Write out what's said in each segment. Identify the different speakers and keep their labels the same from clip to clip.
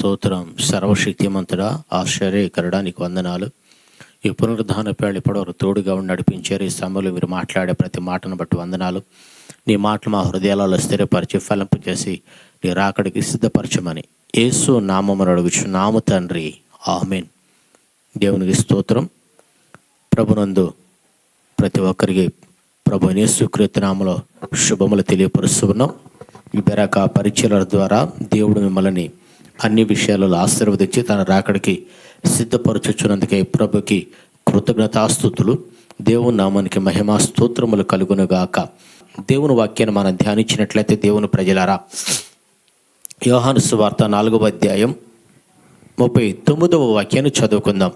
Speaker 1: స్తోత్రం. సర్వశక్తిమంతుడా, ఆశ్చర్యకరుడా, నీకు వందనాలు. ఈ పునరుద్ధాన పేళ్ళు ఇప్పటివరకు తోడుగా ఉండి నడిపించారు. ఈ సమయంలో మీరు మాట్లాడే ప్రతి మాటను బట్టి వందనాలు. నీ మాటలు మా హృదయాలలో స్థిరపరిచి ఫలింపు చేసి నీ రాకడికి సిద్ధపరచమని యేసు నామమున అడుగుచున్నాము తండ్రి, ఆమేన్. దేవునికి స్తోత్రం. ప్రభునందు ప్రతి ఒక్కరికి ప్రభు యేసుక్రీస్తు నామములో శుభములు తెలియపరుస్తున్నాం. ఈ బెరక పరిచయాల ద్వారా దేవుడు మిమ్మల్ని అన్ని విషయాలలో ఆశీర్వదించి తన రాకడికి సిద్ధపరచుచున్నందుకే ప్రభుకి కృతజ్ఞతాస్తుతులు. దేవుని నామానికి మహిమా స్తోత్రములు కలుగునుగాక. దేవుని వాక్యాన్ని మనం ధ్యానించినట్లయితే, దేవుని ప్రజలారా, యోహాను సువార్త 4వ అధ్యాయం 39వ వాక్యాన్ని చదువుకుందాం.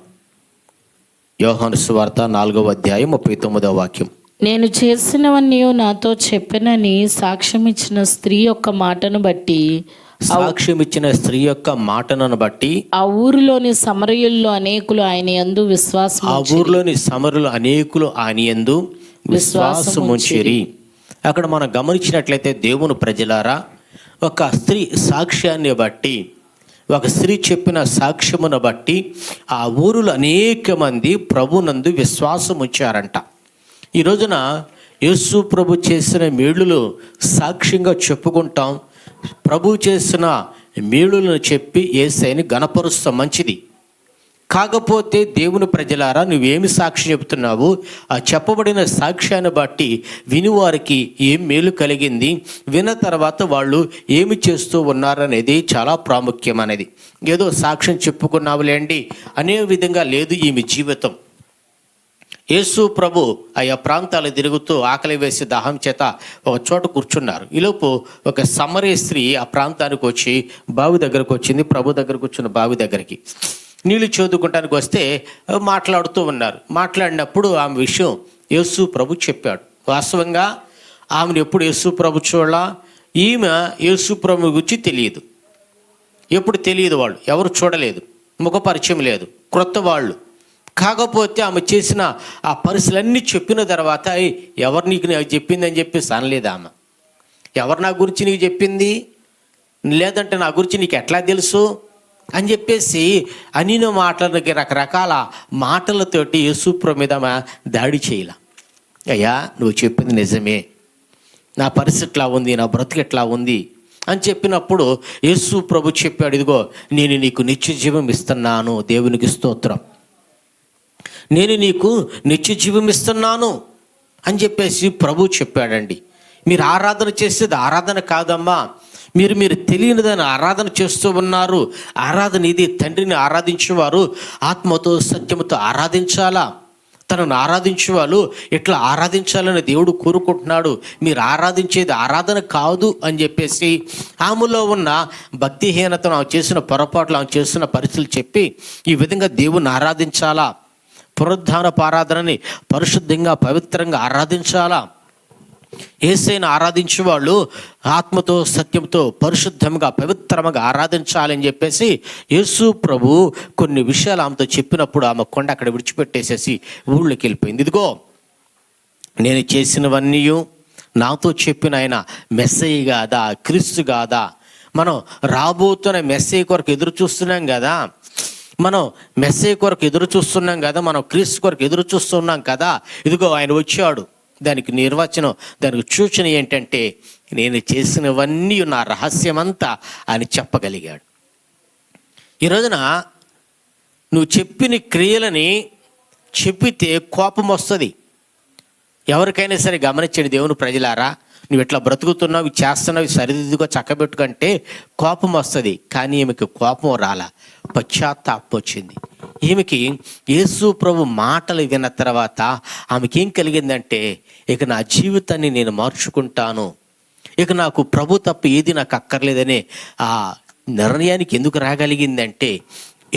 Speaker 1: యోహాను సువార్త 4వ అధ్యాయం 39వ వాక్యం.
Speaker 2: నేను చేసినవన్నీ నాతో చెప్పనని సాక్ష్యం ఇచ్చిన స్త్రీ యొక్క మాటను బట్టి ఆ ఊరిలోని సమరయుల్లో అనేకులు ఆయన యందు
Speaker 1: విశ్వాసముంచిరి. అక్కడ మనం గమనించినట్లయితే, దేవుని ప్రజలారా, ఒక స్త్రీ సాక్ష్యాన్ని బట్టి, ఒక స్త్రీ చెప్పిన సాక్ష్యమును బట్టి ఆ ఊరిలో అనేక మంది ప్రభునందు విశ్వాసం ఉంచారంట. ఈ రోజున యేసు ప్రభు చేసిన మేలులు సాక్ష్యంగా చెప్పుకుంటాం. ప్రభు చేసిన మేలులను చెప్పి యేసయ్యని గణపరుస్తాం, మంచిది. కాకపోతే దేవుని ప్రజలారా, నువ్వేమి సాక్ష్యం చెబుతున్నావు? ఆ చెప్పబడిన సాక్ష్యాన్ని బట్టి వినివారికి ఏం మేలు కలిగింది, విన్న తర్వాత వాళ్ళు ఏమి చేస్తూ ఉన్నారనేది చాలా ప్రాముఖ్యమైనది. ఏదో సాక్ష్యం చెప్పుకున్నావులేండి అనే విధంగా లేదు ఈమె జీవితం. యేసు ప్రభు ఆయా ప్రాంతాలు తిరుగుతూ ఆకలి వేసి దాహం చేత ఒక చోట కూర్చున్నారు. ఈలోపు ఒక సమరయ స్త్రీ ఆ ప్రాంతానికి వచ్చి బావి దగ్గరకు వచ్చింది. ప్రభు దగ్గర కూర్చున్న బావి దగ్గరికి నీళ్లు చదువుకుంటానికి వస్తే మాట్లాడుతూ ఉన్నారు. మాట్లాడినప్పుడు ఆమె విషయం యేసు ప్రభు చెప్పాడు. వాస్తవంగా ఆమెను ఎప్పుడు యేసు ప్రభు చూడాల, ఈమె యేసు ప్రభు గురించి తెలియదు. ఎప్పుడు తెలియదు, వాళ్ళు ఎవరు చూడలేదు, ముఖ పరిచయం లేదు, క్రొత్త వాళ్ళు. కాకపోతే ఆమె చేసిన ఆ పరిస్థితులన్నీ చెప్పిన తర్వాత, ఎవరు నీకు చెప్పింది అని చెప్పేసి అనలేదు ఆమె. ఎవరు నా గురించి నీకు చెప్పింది, లేదంటే నా గురించి నీకు ఎట్లా తెలుసు అని చెప్పేసి అనిన మాటలకి రకరకాల మాటలతోటి యేసుప్రభు మీద ఆమె దాడి చేయాల. అయ్యా, నువ్వు చెప్పింది నిజమే, నా పరిస్థితి ఎట్లా ఉంది, నా బ్రతుకు ఎట్లా ఉంది అని చెప్పినప్పుడు యేసు ప్రభు చెప్పాడు, ఇదిగో నేను నీకు నిత్య జీవం ఇస్తున్నాను. దేవునికి స్తోత్రం. నేను నీకు నిత్య జీవం ఇస్తున్నాను అని చెప్పేసి ప్రభు చెప్పాడండి. మీరు ఆరాధన చేసేది ఆరాధన కాదమ్మా, మీరు తెలియని దాన్ని ఆరాధన చేస్తూ ఉన్నారు. ఆరాధన ఇది. తండ్రిని ఆరాధించేవారు ఆత్మతో సత్యముతో ఆరాధించాలా. తనను ఆరాధించేవాళ్ళు ఇట్లా ఆరాధించాలని దేవుడు కోరుకుంటున్నాడు. మీరు ఆరాధించేది ఆరాధన కాదు అని చెప్పేసి ఆమెలో ఉన్న భక్తిహీనతను, ఆమె చేసిన పొరపాట్లు, ఆమె చేసిన పరిస్థితులు చెప్పి ఈ విధంగా దేవుని ఆరాధించాలా, పునరుద్ధానపు ఆరాధనని పరిశుద్ధంగా పవిత్రంగా ఆరాధించాలా. యేసయ్యను ఆరాధించే వాళ్ళు ఆత్మతో సత్యంతో పరిశుద్ధంగా పవిత్రంగా ఆరాధించాలని చెప్పేసి యేసు ప్రభు కొన్ని విషయాలు ఆమెతో చెప్పినప్పుడు ఆమె కొండ అక్కడ విడిచిపెట్టేసేసి ఊళ్ళోకి వెళ్ళిపోయింది. ఇదిగో నేను చేసినవన్నీ నాతో చెప్పిన ఆయన మెస్సయ్య కాదా, క్రీస్తు కాదా? మనం రాబోతున్న మెస్సయ్య కొరకు ఎదురు చూస్తున్నాం కదా, మనం మెస్సయ్య కొరకు ఎదురు చూస్తున్నాం కదా, మనం క్రీస్తు కొరకు ఎదురు చూస్తున్నాం కదా. ఇదిగో ఆయన వచ్చాడు. దానికి నిర్వచనం, దానికి సూచన ఏంటంటే, నేను చేసినవన్నీ నా రహస్యమంతా ఆయన చెప్పగలిగాడు. ఈ రోజున నువ్వు చెప్పిన క్రియలని చెప్పితే కోపం వస్తుంది. ఎవరికైనా సరే గమనించండి, దేవుని ప్రజలారా, నువ్వు ఇట్లా బ్రతుకుతున్నావు, చేస్తున్నావు, సరిదిద్దుగా చక్కబెట్టుకుంటే కోపం వస్తుంది. కానీ ఈమెకి కోపం రాలా, పశ్చాత్తాపం వచ్చింది. ఈమెకి యేసు ప్రభు మాటలు విన్న తర్వాత ఆమెకి ఏం కలిగిందంటే, ఇక నా జీవితాన్ని నేను మార్చుకుంటాను, ఇక నాకు ప్రభు తప్ప ఏది నాకు అక్కర్లేదనే ఆ నిర్ణయానికి ఎందుకు రాగలిగిందంటే,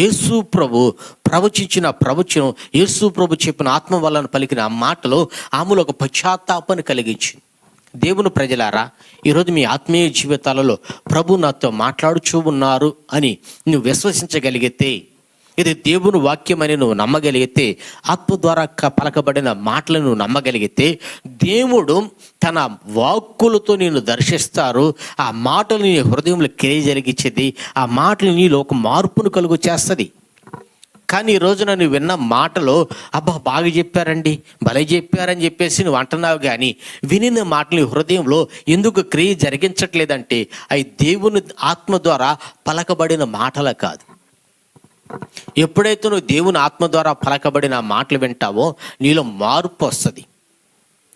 Speaker 1: యేసు ప్రభు ప్రవచించిన ప్రవచనం, యేసు ప్రభు చెప్పిన ఆత్మ వలన పలికిన ఆ మాటలు ఆమెలో ఒక పశ్చాత్తాపాన్ని కలిగించింది. దేవుని ప్రజలారా, ఈరోజు మీ ఆత్మీయ జీవితాలలో ప్రభు నాతో మాట్లాడుచూ ఉన్నారు అని నువ్వు విశ్వసించగలిగితే, ఇది దేవుని వాక్యమని నువ్వు నమ్మగలిగితే, ఆత్మ ద్వారా పలకబడిన మాటలను నువ్వు నమ్మగలిగితే, దేవుడు తన వాక్కులతో నేను దర్శిస్తారు. ఆ మాటలు నీ హృదయంలో క్రియ జరిగించేది, ఆ మాటలు నీలో ఒక మార్పును కలుగు చేస్తుంది. కానీ ఈ రోజున నువ్వు విన్న మాటలో అబ్బా బాగా చెప్పారండి, భలే చెప్పారని చెప్పేసి నువ్వు అంటున్నావు. కానీ వినిన మాటలు హృదయంలో ఎందుకు క్రియ జరిగించట్లేదంటే అవి దేవుని ఆత్మ ద్వారా పలకబడిన మాటలు కాదు. ఎప్పుడైతే నువ్వు దేవుని ఆత్మ ద్వారా పలకబడిన మాటలు వింటావో నీలో మార్పు వస్తుంది.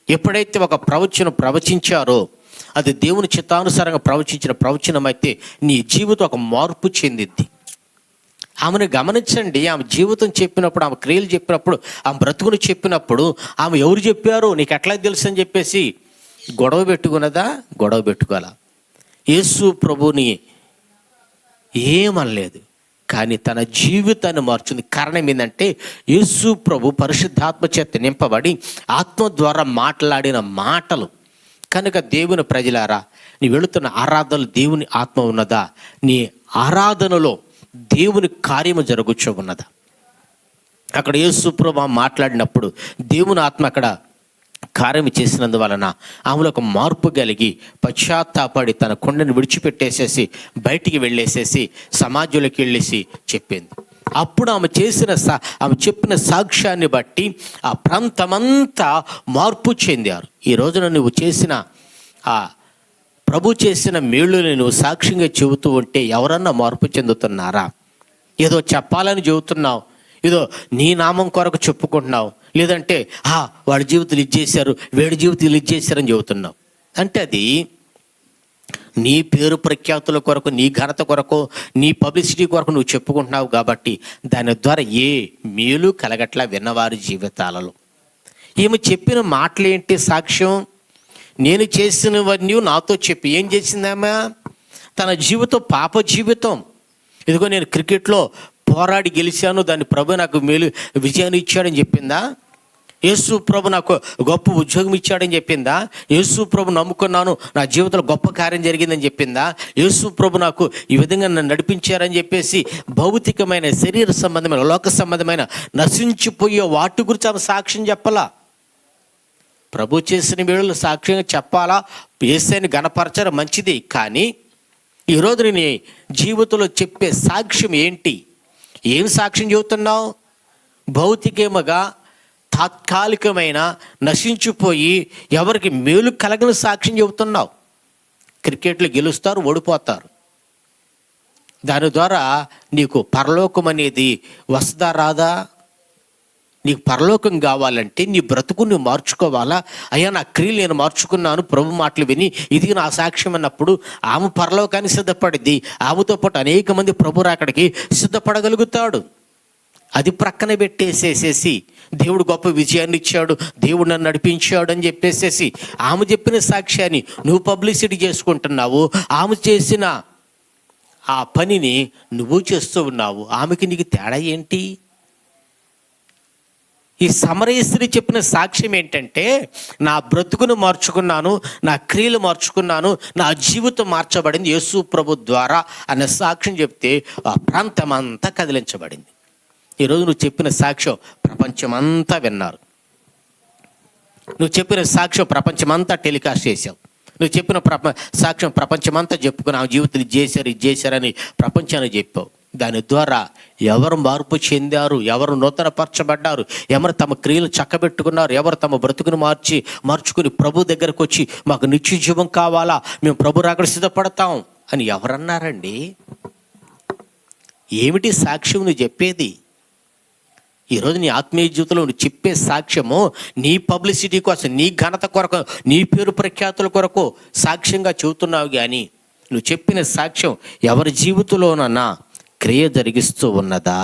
Speaker 1: ఎప్పుడైతే ఒక ప్రవచనం ప్రవచించారో అది దేవుని చిత్తానుసారంగా ప్రవచించిన ప్రవచనం అయితే నీ జీవితం ఒక మార్పు చెందిద్ది. ఆమెను గమనించండి. ఆమె జీవితం చెప్పినప్పుడు, ఆమె క్రియలు చెప్పినప్పుడు, ఆమె బ్రతుకుని చెప్పినప్పుడు ఆమె ఎవరు చెప్పారు నీకు ఎట్లా తెలుసు అని చెప్పేసి గొడవ పెట్టుకున్నదా? గొడవ పెట్టుకోవాలా? యేసు ప్రభుని ఏమనలేదు, కానీ తన జీవితాన్ని మార్చుంది. కారణం ఏంటంటే యేసు ప్రభు పరిశుద్ధాత్మ చేత నింపబడి ఆత్మ ద్వారా మాట్లాడిన మాటలు. కనుక దేవుని ప్రజలారా, నీ వెళుతున్న ఆరాధనలు దేవుని ఆత్మ ఉన్నదా? నీ ఆరాధనలో దేవుని కార్యము జరుగుచూ ఉన్నదా? అక్కడ యేసు ప్రభు మాట్లాడినప్పుడు దేవుని ఆత్మ అక్కడ కార్యం చేసినందువలన ఆమెలో ఒక మార్పు కలిగి పశ్చాత్తాపడి తన కొండను విడిచిపెట్టేసేసి బయటికి వెళ్ళేసేసి సమాజంలోకి వెళ్ళేసి చెప్పింది. అప్పుడు ఆమె చెప్పిన సాక్ష్యాన్ని బట్టి ఆ ప్రాంతమంతా మార్పు చెందారు. ఈ రోజున నువ్వు చేసిన ప్రభు చేసిన మేళ్ళుని నువ్వు సాక్ష్యంగా చెబుతూ ఉంటే ఎవరన్నా మార్పు చెందుతున్నారా? ఏదో చెప్పాలని చెబుతున్నావు, ఏదో నీ నామం కొరకు చెప్పుకుంటున్నావు, లేదంటే వాళ్ళ జీవితాలు ఇచ్చేశారు, వేడి జీవితాలు ఇచ్చేశారని చెబుతున్నావు. అంటే అది నీ పేరు ప్రఖ్యాతుల కొరకు, నీ ఘనత కొరకు, నీ పబ్లిసిటీ కొరకు నువ్వు చెప్పుకుంటున్నావు. కాబట్టి దాని ద్వారా ఏ మేలు కలగట్లా విన్నవారి జీవితాలలో. ఈమె చెప్పిన మాటలేంటి సాక్ష్యం? నేను చేసినవన్నీ నాతో చెప్పి. ఏం చేసిందామా? తన జీవితం పాప జీవితం. ఇదిగో నేను క్రికెట్లో పోరాడి గెలిచాను, దాన్ని ప్రభు నాకు విజయాన్ని ఇచ్చాడని చెప్పిందా? యేసు ప్రభు నాకు గొప్ప ఉద్యోగం ఇచ్చాడని చెప్పిందా? యేసు ప్రభు నమ్ముకున్నాను, నా జీవితంలో గొప్ప కార్యం జరిగిందని చెప్పిందా? యేసు ప్రభు నాకు ఈ విధంగా నన్ను నడిపించారని చెప్పేసి భౌతికమైన, శరీర సంబంధమైన, లోక సంబంధమైన నశించిపోయే వాటి గురించి ఆమె సాక్ష్యం చెప్పాలా? ప్రభు చేసిన వీళ్ళు సాక్ష్యంగా చెప్పాలా? యేసుని గణపరచడం మంచిది. కానీ ఈరోజు నీ జీవితంలో చెప్పే సాక్ష్యం ఏంటి? ఏం సాక్ష్యం చెబుతున్నావు? భౌతికముగా తాత్కాలికమైన నశించిపోయి ఎవరికి మేలు కలగని సాక్ష్యం చెబుతున్నావు. క్రికెట్లు గెలుస్తారు, ఓడిపోతారు. దాని ద్వారా నీకు పరలోకం అనేది వస్తుందా రాదా? నీకు పరలోకం కావాలంటే నీ బ్రతుకు నువ్వు మార్చుకోవాలా? అయ్యా నా క్రియలు నేను మార్చుకున్నాను, ప్రభు మాటలు విని ఇది నా సాక్ష్యం అన్నప్పుడు ఆమె పరలోకానికి సిద్ధపడింది. ఆమెతో పాటు అనేక మంది ప్రభు రాకడికి సిద్ధపడగలుగుతాడు. అది ప్రక్కన పెట్టేసేసేసి దేవుడు గొప్ప విజయాన్ని ఇచ్చాడు, దేవుడు నన్ను నడిపించాడు అని చెప్పేసేసి ఆమె చెప్పిన సాక్ష్యాన్ని నువ్వు పబ్లిసిటీ చేసుకుంటున్నావు. ఆమె చేసిన ఆ పనిని నువ్వు చేస్తూ ఉన్నావు. ఆమెకి నీకు తేడా ఏంటి? ఈ సమరయ స్త్రీ చెప్పిన సాక్ష్యం ఏంటంటే, నా బ్రతుకును మార్చుకున్నాను, నా క్రియలు మార్చుకున్నాను, నా జీవితం మార్చబడింది యేసు ప్రభు ద్వారా అనే సాక్ష్యం చెప్తే ఆ ప్రాంతం అంతా కదిలించబడింది. ఈరోజు నువ్వు చెప్పిన సాక్ష్యం ప్రపంచమంతా విన్నారు. నువ్వు చెప్పిన సాక్ష్యం ప్రపంచమంతా టెలికాస్ట్ చేసావు. నువ్వు చెప్పిన సాక్ష్యం ప్రపంచమంతా చెప్పుకుని ఆ జీవితం ఇది చేశారని ప్రపంచానికి చెప్పావు. దాని ద్వారా ఎవరు మార్పు చెందారు, ఎవరు నూతనపరచబడ్డారు, ఎవరు తమ క్రియలు చక్కబెట్టుకున్నారు, ఎవరు తమ బ్రతుకును మార్చుకుని ప్రభు దగ్గరకు వచ్చి మాకు నిత్య జీవం కావాలా, మేము ప్రభు రాకడ సిద్ధపడతాం అని ఎవరన్నారండి? ఏమిటి సాక్ష్యం నువ్వు చెప్పేది? ఈరోజు నీ ఆత్మీయ జీవితంలో నువ్వు చెప్పే సాక్ష్యము నీ పబ్లిసిటీ కోసం, నీ ఘనత కొరకు, నీ పేరు ప్రఖ్యాతుల కొరకు సాక్ష్యంగా చెబుతున్నావు. కానీ నువ్వు చెప్పిన సాక్ష్యం ఎవరి జీవితంలోనన్నా క్రియ జరిగిస్తూ ఉన్నదా?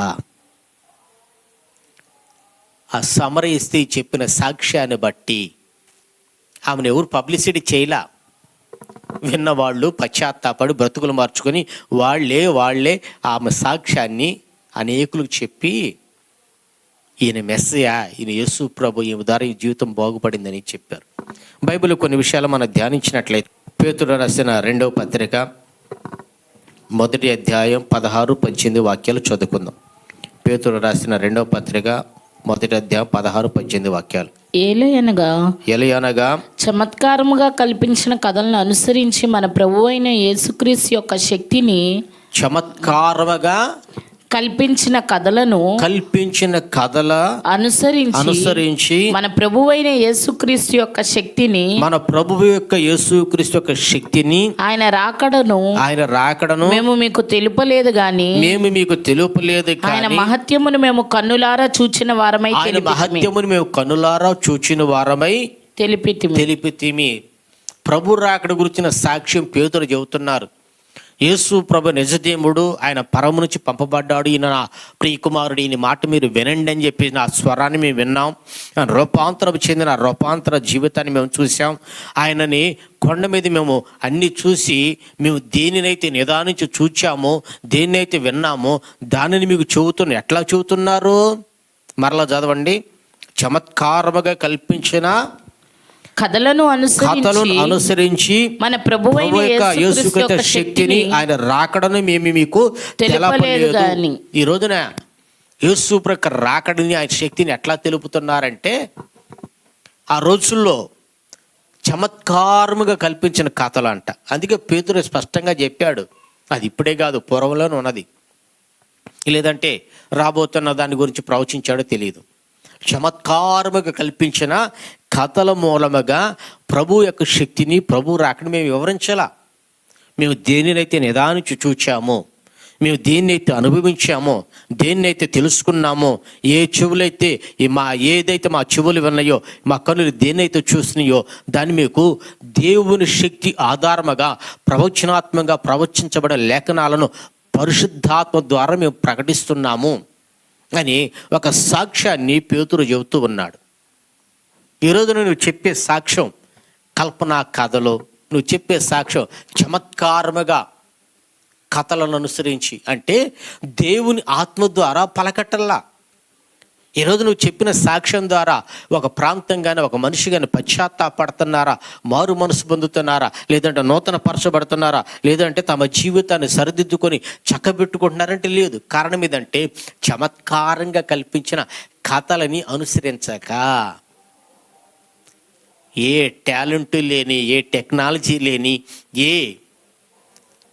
Speaker 1: ఆ సమరయ స్త్రీ చెప్పిన సాక్ష్యాన్ని బట్టి ఆమెను ఎవరు పబ్లిసిటీ చేయలా. విన్నవాళ్ళు పశ్చాత్తాపడి బ్రతుకులు మార్చుకొని వాళ్ళే ఆమె సాక్ష్యాన్ని అనేకులకు చెప్పి ఈయన మెస్సయ, ఈయన యేసు ప్రభు, ఈమె ద్వారా ఈ జీవితం బాగుపడిందని చెప్పారు. బైబిల్ కొన్ని విషయాలు మనం ధ్యానించినట్లయితే పేతురు రాసిన 2వ పత్రిక 1వ అధ్యాయం 16-18 వాక్యాలు చదువుకుందాం. పేతురు రాసిన 2వ పత్రిక 1వ అధ్యాయం 16-18 వాక్యాలు.
Speaker 2: ఏలయనగా చమత్కారముగా కల్పించిన కథలను అనుసరించి మన ప్రభు అయిన యేసుక్రీస్తు యొక్క శక్తిని,
Speaker 1: చమత్కారముగా
Speaker 2: కల్పించిన కథల అనుసరించి మన ప్రభువు అయిన యేసుక్రీస్తు యొక్క శక్తిని,
Speaker 1: మన ప్రభువు యొక్క యేసుక్రీస్తు యొక్క శక్తిని,
Speaker 2: ఆయన రాకడను మేము మీకు తెలుపలేదు గాని ఆయన మహత్యమును మేము కన్నులారా చూచిన వారమై
Speaker 1: తెలిపితిమి. ప్రభు రాకడ గురించిన సాక్ష్యం పేతురు చెబుతున్నారు. యేసు ప్రభు నిజదేవుడు, ఆయన పరము నుంచి పంపబడ్డాడు, ఈయన నా ప్రియకుమారుడు, ఈయన మాట మీరు వినండి అని చెప్పి నా స్వరాన్ని మేము విన్నాం. రూపాంతరం చెందిన రూపాంతర జీవితాన్ని మేము చూసాం. ఆయనని కొండ మీద మేము అన్ని చూసి, మేము దేనినైతే నిదానించి చూచామో, దేన్నైతే విన్నామో దానిని మీకు చెబుతున్నా. ఎట్లా చెబుతున్నారు? మరలా చదవండి. చమత్కారముగా కల్పించిన
Speaker 2: కథలను
Speaker 1: అనుసరించి
Speaker 2: మన ప్రభువు అయిన యేసుక్రీస్తు యొక్క శక్తిని,
Speaker 1: ఆయన రాకడను మేము మీకు
Speaker 2: తెలుపలేదు గాని.
Speaker 1: ఈ రోజున యేసు ప్రభు రాకడని, ఆయన శక్తిని ఎట్లా తెలుపుతున్నారంటే, ఆ రోజుల్లో చమత్కారముగా కల్పించిన కథలు అంట. అందుకే పేతురు స్పష్టంగా చెప్పాడు, అది ఇప్పుడే కాదు, పూర్వంలోనే ఉన్నది, లేదంటే రాబోతున్న దాని గురించి ప్రవచించాడో తెలియదు. చమత్కారముగా కల్పించిన కథల మూలముగా ప్రభు యొక్క శక్తిని, ప్రభు రాకని మేము వివరించాలా. మేము దేనినైతే నిదానించి చూచామో, మేము దేన్నైతే అనుభవించామో, దేన్నైతే తెలుసుకున్నామో, ఏదైతే మా చెవులు విన్నాయో, మా కన్నులు దేన్నైతే చూసినాయో, దాన్ని మీకు దేవుని శక్తి ఆధారముగా ప్రవచనాత్మకంగా ప్రవచించబడే లేఖనాలను పరిశుద్ధాత్మ ద్వారా మేము ప్రకటిస్తున్నాము అని ఒక సాక్ష్యాన్ని పేతురు చెబుతూ ఉన్నాడు. ఈరోజు నువ్వు చెప్పే సాక్ష్యం కల్పనా కథలు, నువ్వు చెప్పే సాక్ష్యం చమత్కారముగా కథలను అనుసరించి, అంటే దేవుని ఆత్మ ద్వారా పలకట్టల్లా. ఈరోజు నువ్వు చెప్పిన సాక్ష్యం ద్వారా ఒక ప్రాంతం కానీ, ఒక మనిషి కానీ పశ్చాత్తాపడుతున్నారా, మారు మనసు పొందుతున్నారా, లేదంటే నూతన పరచబడుతున్నారా, లేదంటే తమ జీవితాన్ని సరిదిద్దుకొని చక్కబెట్టుకుంటున్నారంటే లేదు. కారణం ఏదంటే చమత్కారంగా కల్పించిన కథలని అనుసరించక, ఏ టాలెంట్ లేని, ఏ టెక్నాలజీ లేని, ఏ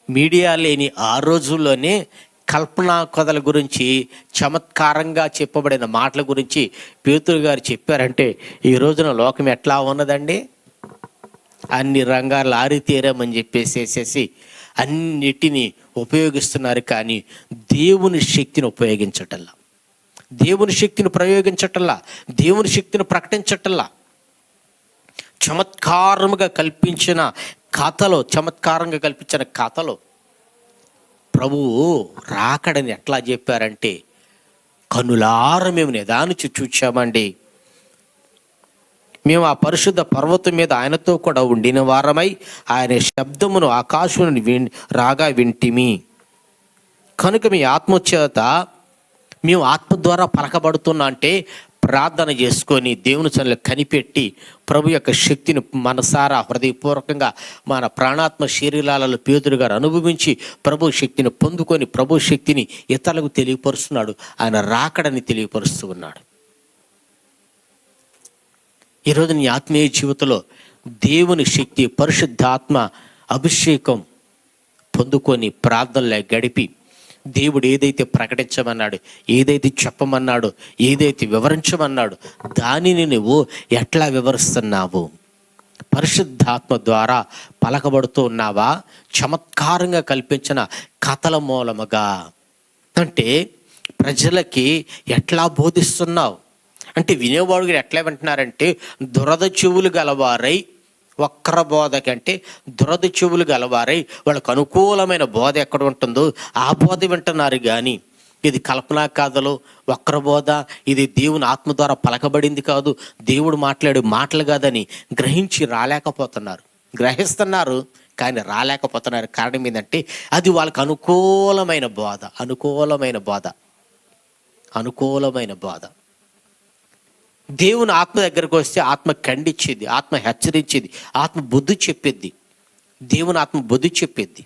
Speaker 1: మీడియా లేని ఆ రోజుల్లోనే కల్పనా కథల గురించి, చమత్కారంగా చెప్పబడిన మాటల గురించి పేతురు గారు చెప్పారంటే ఈ రోజున లోకం ఎట్లా ఉన్నదండి? అన్ని రంగాలు ఆరితేరామని చెప్పేసేసి అన్నిటినీ ఉపయోగిస్తున్నారు, కానీ దేవుని శక్తిని ఉపయోగించటల్లా, దేవుని శక్తిని ప్రయోగించటల్లా, దేవుని శక్తిని ప్రకటించటల్లా. చమత్కారంగా కల్పించిన కథలు ప్రభువు రాకడని ఎట్లా చెప్పారంటే, కనులార మేము నిదానించి చూచామండి. మేము ఆ పరిశుద్ధ పర్వతం మీద ఆయనతో కూడా ఉండిన వారమై ఆయన శబ్దమును ఆకాశమును రాగా వింటిమి. కనుక మీ ఆత్మచేత మేము ఆత్మ ద్వారా పలకబడుతున్నా అంటే ప్రార్థన చేసుకొని దేవుని సన్నిధిలో కనిపెట్టి ప్రభు యొక్క శక్తిని మనసారా హృదయపూర్వకంగా మన ప్రాణాత్మ శరీరాలలో పేతురు గారు అనుభవించి ప్రభు శక్తిని పొందుకొని ప్రభు శక్తిని ఇతరులకు తెలియపరుస్తున్నాడు. ఆయన రాకడని తెలియపరుస్తూ ఉన్నాడు. ఈరోజు నీ ఆత్మీయ జీవితంలో దేవుని శక్తి, పరిశుద్ధాత్మ అభిషేకం పొందుకొని ప్రార్థనలో గడిపి దేవుడు ఏదైతే ప్రకటించమన్నాడు, ఏదైతే చెప్పమన్నాడు, ఏదైతే వివరించమన్నాడు దానిని నువ్వు ఎట్లా వివరిస్తున్నావు? పరిశుద్ధాత్మ ద్వారా పలకబడుతూ ఉన్నావా? చమత్కారంగా కల్పించిన కథల మూలముగా అంటే ప్రజలకి ఎట్లా బోధిస్తున్నావు? అంటే వినేవాడు ఎట్లా వింటున్నారంటే దురద చెవులు గలవారై, వక్ర బోధ కంటే దురద చెవులు గలవారై వాళ్ళకు అనుకూలమైన బోధ ఎక్కడ ఉంటుందో ఆ బోధ వింటున్నారు. కానీ ఇది కల్పనా కథలు, వక్రబోధ, ఇది దేవుని ఆత్మ ద్వారా పలకబడింది కాదు, దేవుడు మాట్లాడే మాటలు కాదని గ్రహిస్తున్నారు కానీ రాలేకపోతున్నారు. కారణం ఏంటంటే అది వాళ్ళకి అనుకూలమైన బోధ. దేవుని ఆత్మ దగ్గరకు వస్తే ఆత్మ ఖండించేది, ఆత్మ హెచ్చరించేది, ఆత్మ బుద్ధి చెప్పేది, దేవుని ఆత్మ బుద్ధి చెప్పేది.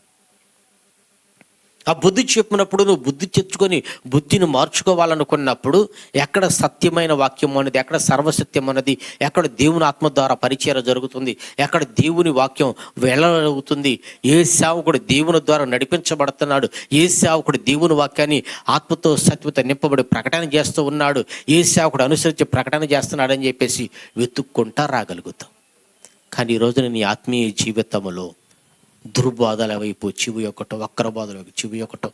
Speaker 1: ఆ బుద్ధి చెప్పినప్పుడు నువ్వు బుద్ధి తెచ్చుకొని బుద్ధిని మార్చుకోవాలనుకున్నప్పుడు ఎక్కడ సత్యమైన వాక్యం అనేది, ఎక్కడ సర్వసత్యం అన్నది, ఎక్కడ దేవుని ఆత్మ ద్వారా పరిచయం జరుగుతుంది, ఎక్కడ దేవుని వాక్యం వెళ్ళవుతుంది, ఏ సేవకుడు దేవుని ద్వారా నడిపించబడుతున్నాడు, ఏ సేవకుడు దేవుని వాక్యాన్ని ఆత్మతో సత్యత నింపబడి ప్రకటన చేస్తూ ఉన్నాడు, ఏ సేవకుడు అనుసరించి ప్రకటన చేస్తున్నాడని చెప్పేసి వెతుక్కుంటా రాగలుగుతాం. కానీ ఈరోజు నీ ఆత్మీయ జీవితంలో దుర్బోధల వైపు చెవి ఒకటో, వక్ర బోధల వైపు చెవి ఒకటో.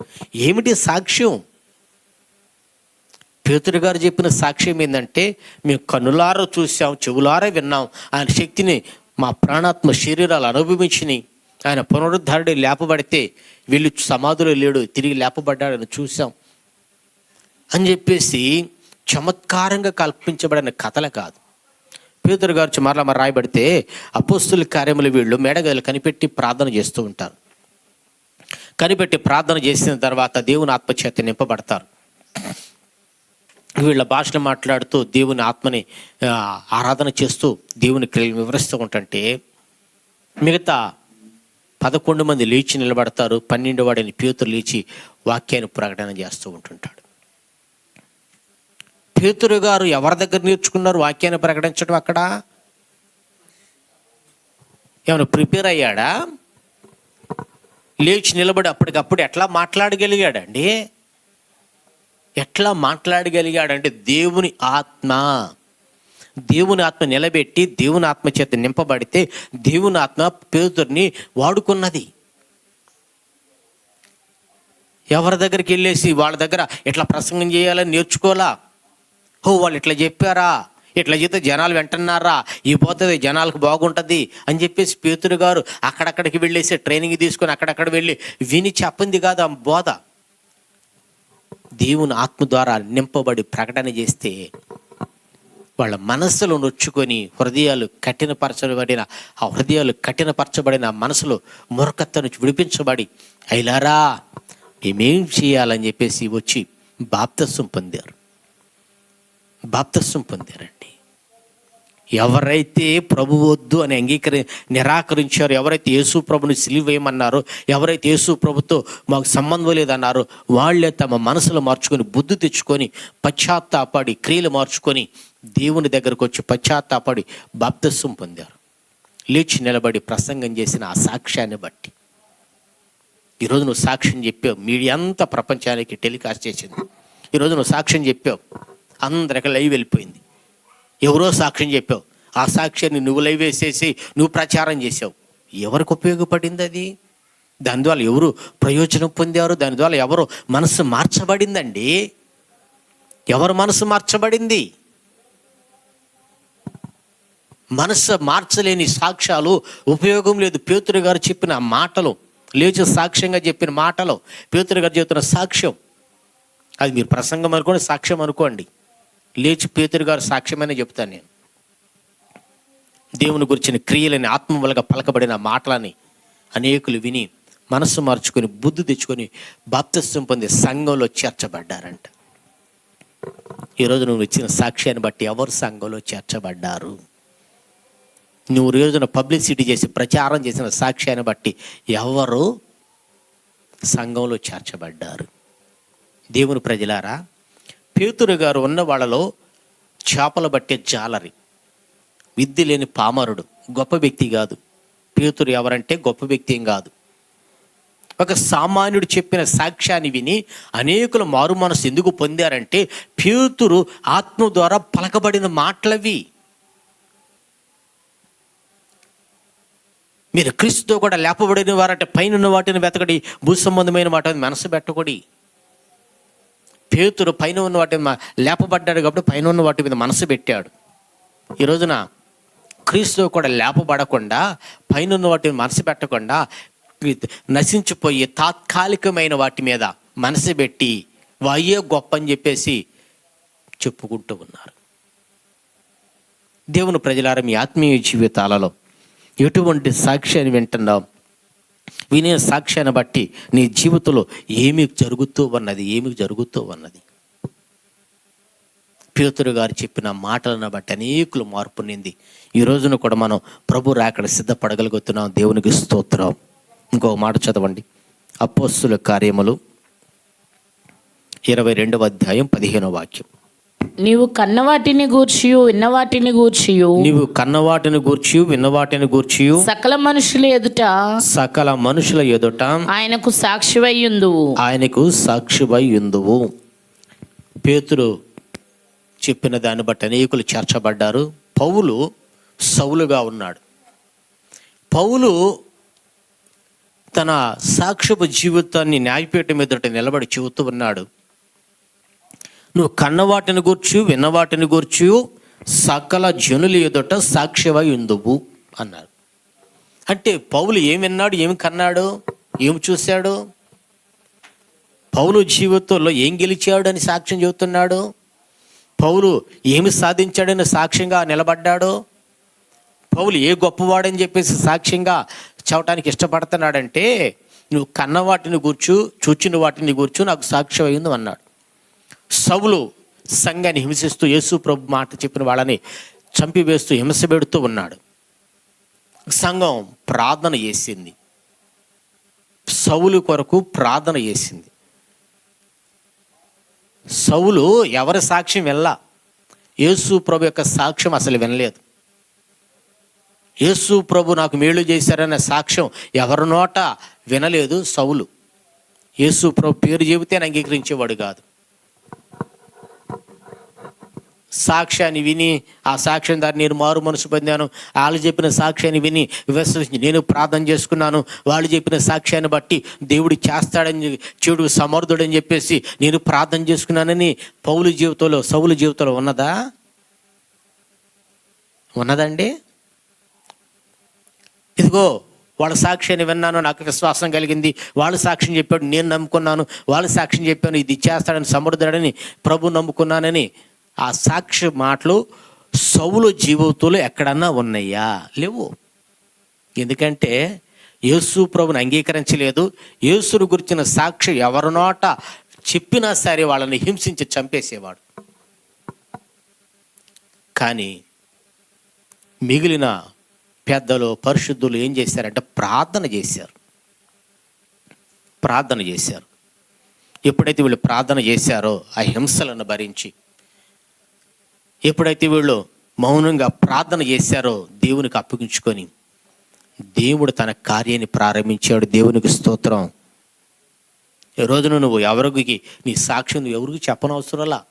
Speaker 1: ఏమిటి సాక్ష్యం? పేతురు గారు చెప్పిన సాక్ష్యం ఏంటంటే, మేము కన్నులారా చూసాం, చెవులారా విన్నాం, ఆయన శక్తిని మా ప్రాణాత్మ శరీరాలు అనుభవించినాయి, ఆయన పునరుద్ధారుడు లేపబడితే వీళ్ళు సమాధిలో లేడు, తిరిగి లేపబడ్డాడని చూసాం అని చెప్పేసి చమత్కారంగా కల్పించబడిన కథలు కాదు. పేతురు గారు మరలా రాయబడితే అపోస్తుల కార్యములు వీళ్ళు మేడగదిలో కనిపెట్టి ప్రార్థన చేస్తూ ఉంటారు. కనిపెట్టి ప్రార్థన చేసిన తర్వాత దేవుని ఆత్మచేత నింపబడతారు. వీళ్ళ భాషలు మాట్లాడుతూ దేవుని ఆత్మని ఆరాధన చేస్తూ దేవుని క్రియలు వివరిస్తూ ఉంటుంటే మిగతా 11 మంది లేచి నిలబడతారు. 12వ వాడిని పేతురు లేచి వాక్యాన్ని ప్రకటన చేస్తూ ఉంటుంటాడు. పేతురు గారు ఎవరి దగ్గర నేర్చుకున్నారు వాక్యాన్ని ప్రకటించడం? అక్కడ ఏమైనా ప్రిపేర్ అయ్యాడా? లేచి నిలబడి అప్పటికప్పుడు ఎట్లా మాట్లాడగలిగాడండి? ఎట్లా మాట్లాడగలిగాడంటే దేవుని ఆత్మ నిలబెట్టి దేవుని ఆత్మ చేత నింపబడితే దేవుని ఆత్మ పేతురుని వాడుకున్నది. ఎవరి దగ్గరికి వెళ్ళేసి వాళ్ళ దగ్గర ఎట్లా ప్రసంగం చేయాలని నేర్చుకోలా. వాళ్ళు ఇట్లా చెప్పారా, ఇట్లా చెప్తే జనాలు వెంటన్నారా, ఈ పోతుంది జనాలకు బాగుంటుంది అని చెప్పేసి పేతురు గారు అక్కడక్కడికి వెళ్ళేసి ట్రైనింగ్ తీసుకొని అక్కడక్కడ వెళ్ళి విని చెప్పింది కాదు ఆ బోధ. దేవుని ఆత్మ ద్వారా నింపబడి ప్రకటన చేస్తే వాళ్ళ మనస్సులు నొచ్చుకొని హృదయాలు కఠినపరచబడిన మనసులో మూర్ఖత్వం నుంచి విడిపించబడి అయిలారా ఏమేం చేయాలని చెప్పేసి వచ్చి బాప్తిసం పొందారండి. ఎవరైతే ప్రభు వద్దు అని నిరాకరించారో, ఎవరైతే యేసు ప్రభుని సిలువేయమన్నారో, ఎవరైతే యేసు ప్రభుతో మాకు సంబంధం లేదన్నారో వాళ్ళే తమ మనసులు మార్చుకొని బుద్ధి తెచ్చుకొని పశ్చాత్తాపడి క్రియలు మార్చుకొని దేవుని దగ్గరకు వచ్చి పశ్చాత్తాపడి బాప్తిసం పొందారు. లేచి నిలబడి ప్రసంగం చేసిన ఆ సాక్ష్యాన్ని బట్టి ఈరోజు నువ్వు సాక్ష్యం చెప్పావు. మీడియా అంతా ప్రపంచానికి టెలికాస్ట్ చేసింది. ఈరోజు నువ్వు సాక్ష్యం చెప్పావు, అందరికి లైవ్ వెళ్ళిపోయింది. ఎవరో సాక్ష్యం చెప్పావు, ఆ సాక్ష్యాన్ని నువ్వు లైవ్ వేసేసి నువ్వు ప్రచారం చేసావు. ఎవరికి ఉపయోగపడింది అది? దాని ద్వారా ఎవరు ప్రయోజనం పొందారు? దాని ద్వారా ఎవరు మనసు మార్చబడిందండి? ఎవరు మనసు మార్చబడింది? మనసు మార్చలేని సాక్ష్యాలు ఉపయోగం లేదు. పేతురు గారు చెప్పిన మాటలు, లేచి సాక్ష్యంగా చెప్పిన మాటలు, పేతురు గారు చెబుతున్న సాక్ష్యం, అది మీరు ప్రసంగం అనుకోండి, సాక్ష్యం అనుకోండి. లేచి పేతురు గారు సాక్ష్యమనే చెప్తాను నేను. దేవుని గురించిన క్రియలని ఆత్మ వలన పలకబడిన మాటలని అనేకులు విని మనస్సు మార్చుకొని బుద్ధి తెచ్చుకొని బాప్తిసం పొంది సంఘంలో చేర్చబడ్డారంట. ఈరోజు నువ్వు ఇచ్చిన సాక్ష్యాన్ని బట్టి ఎవరు సంఘంలో చేర్చబడ్డారు? నువ్వు రోజున పబ్లిసిటీ చేసి ప్రచారం చేసిన సాక్ష్యాన్ని బట్టి ఎవరు సంఘంలో చేర్చబడ్డారు? దేవుని ప్రజలారా, పేతురు గారు ఉన్న వాళ్ళలో చేపలు పట్టే జాలరి, విద్య లేని పామరుడు, గొప్ప వ్యక్తి కాదు. పేతురు ఎవరంటే గొప్ప వ్యక్తి ఏం కాదు. ఒక సామాన్యుడు చెప్పిన సాక్ష్యాన్ని విని అనేకులు మారు మనసు ఎందుకు పొందారంటే పేతురు ఆత్మ ద్వారా పలకబడిన మాటలవి. మీరు క్రీస్తుతో కూడా లేపబడిన వారంటే పైన వాటిని వెతకడి, భూ సంబంధమైన వాటిని మనసు పెట్టకూడి. పేతురు పైన ఉన్న వాటి లేపబడ్డాడు కాబట్టి పైన ఉన్న వాటి మీద మనసు పెట్టాడు. ఈ రోజున క్రీస్తుతో కూడా లేపబడకుండా పైన ఉన్న వాటిని మనసు పెట్టకుండా నశించిపోయి తాత్కాలికమైన వాటి మీద మనసు పెట్టి వాయే గొప్ప అని చెప్పేసి చెప్పుకుంటూ ఉన్నారు. దేవుని ప్రజలారా, మీ ఆత్మీయ జీవితాలలో ఎటువంటి సాక్ష్యాన్ని వింటున్నావు? వినే సాక్ష్యాన్ని బట్టి నీ జీవితంలో ఏమి జరుగుతూ ఉన్నది? పేతురు గారు చెప్పిన మాటలను బట్టి అనేకులు మార్పు నింది ఈ రోజున కూడా మనం ప్రభు రాకడ సిద్ధపడగలుగుతున్నాం. దేవునికి స్తోత్రం. ఇంకో మాట చదవండి, అపోస్తుల కార్యములు 22వ అధ్యాయం 15వ వాక్యం.
Speaker 2: నీవు కన్నవాటిని గూర్చియు విన్నవాటిని గూర్చియు
Speaker 1: నీవు కన్నవాటిని గూర్చి విన్నవాటిని గూర్చి
Speaker 2: సకల మనుషుల ఎదుట
Speaker 1: సకల మనుషుల ఎదుట
Speaker 2: ఆయనకు సాక్షివయ్యుందువు.
Speaker 1: ఆయనకు సాక్షివై యుందువు. పేతురు చెప్పిన దాన్ని బట్టి అనేకులు చేర్చబడ్డారు. పౌలు సౌలుగా ఉన్నాడు. పౌలు తన సాక్ష్యపు జీవితాన్ని న్యాయపీఠం ఎదుట నిలబడి చెబుతూ ఉన్నాడు. నువ్వు కన్నవాటిని గూర్చి విన్నవాటిని గూర్చి సకల జనుల ఎదుట సాక్షివై ఉందువు అన్నారు. అంటే పౌలు ఏమి విన్నాడు, ఏమి కన్నాడు, ఏమి చూశాడు? పౌలు జీవితంలో ఏం గెలిచాడు అని సాక్ష్యం చెబుతున్నాడు. పౌలు ఏమి సాధించాడని సాక్ష్యంగా నిలబడ్డాడు. పౌలు ఏ గొప్పవాడని చెప్పేసి సాక్ష్యంగా చెప్పడానికి ఇష్టపడుతున్నాడంటే, నువ్వు కన్నవాటిని గూర్చు చూచిన వాటిని గూర్చు నాకు సాక్ష్యం అయింది అన్నాడు. సౌలు సంఘాన్ని హింసిస్తూ యేసు ప్రభు మాట చెప్పిన వాళ్ళని చంపివేస్తూ హింస పెడుతూ ఉన్నాడు. సంఘం ప్రార్థన చేసింది, సౌలు కొరకు ప్రార్థన చేసింది. సౌలు ఎవరి సాక్ష్యం వినలా, యేసు ప్రభు యొక్క సాక్ష్యం అసలు వినలేదు. యేసు ప్రభు నాకు మేలు చేశారనే సాక్ష్యం ఎవరి నోట వినలేదు సౌలు. యేసు ప్రభు పేరు చెబితే అంగీకరించేవాడు కాదు. సాక్ష్యాన్ని విని ఆ సాక్ష్యం దాన్ని నేను మారు మనసు పొందాను, వాళ్ళు చెప్పిన సాక్ష్యాన్ని విని విశ్వసించి నేను ప్రార్థన చేసుకున్నాను, వాళ్ళు చెప్పిన సాక్ష్యాన్ని బట్టి దేవుడు చేస్తాడని, చెడు సమర్థుడని చెప్పేసి నేను ప్రార్థన చేసుకున్నానని పౌలు జీవితంలో సౌలు జీవితంలో ఉన్నదా? ఉన్నదండి? ఇదిగో వాళ్ళ సాక్ష్యాన్ని విన్నాను, నాకు విశ్వాసం కలిగింది, వాళ్ళ సాక్ష్యం చెప్పాడు, నేను నమ్ముకున్నాను, వాళ్ళ సాక్ష్యం చెప్పాను, ఇది చేస్తాడని సమర్థుడని ప్రభు నమ్ముకున్నానని ఆ సాక్ష్య మాటలు సౌలు జీవితంలో ఎక్కడన్నా ఉన్నాయా? లేవు. ఎందుకంటే యేసు ప్రభుని అంగీకరించలేదు. యేసును గురించిన సాక్షి ఎవరి నోట చెప్పినా సరే వాళ్ళని హింసించి చంపేసేవాడు. కానీ మిగిలిన పెద్దలు పరిశుద్ధులు ఏం చేశారంటే ప్రార్థన చేశారు. ఎప్పుడైతే వీళ్ళు ప్రార్థన చేశారో ఆ హింసలను భరించి, ఎప్పుడైతే వీళ్ళు మౌనంగా ప్రార్థన చేశారో దేవునికి అప్పగించుకొని దేవుడు తన కార్యాన్ని ప్రారంభించాడు. దేవునికి స్తోత్రం. ఈ రోజున నువ్వు ఎవరికి నీ సాక్ష్యం నువ్వు ఎవరికి చెప్పనవసరంలా.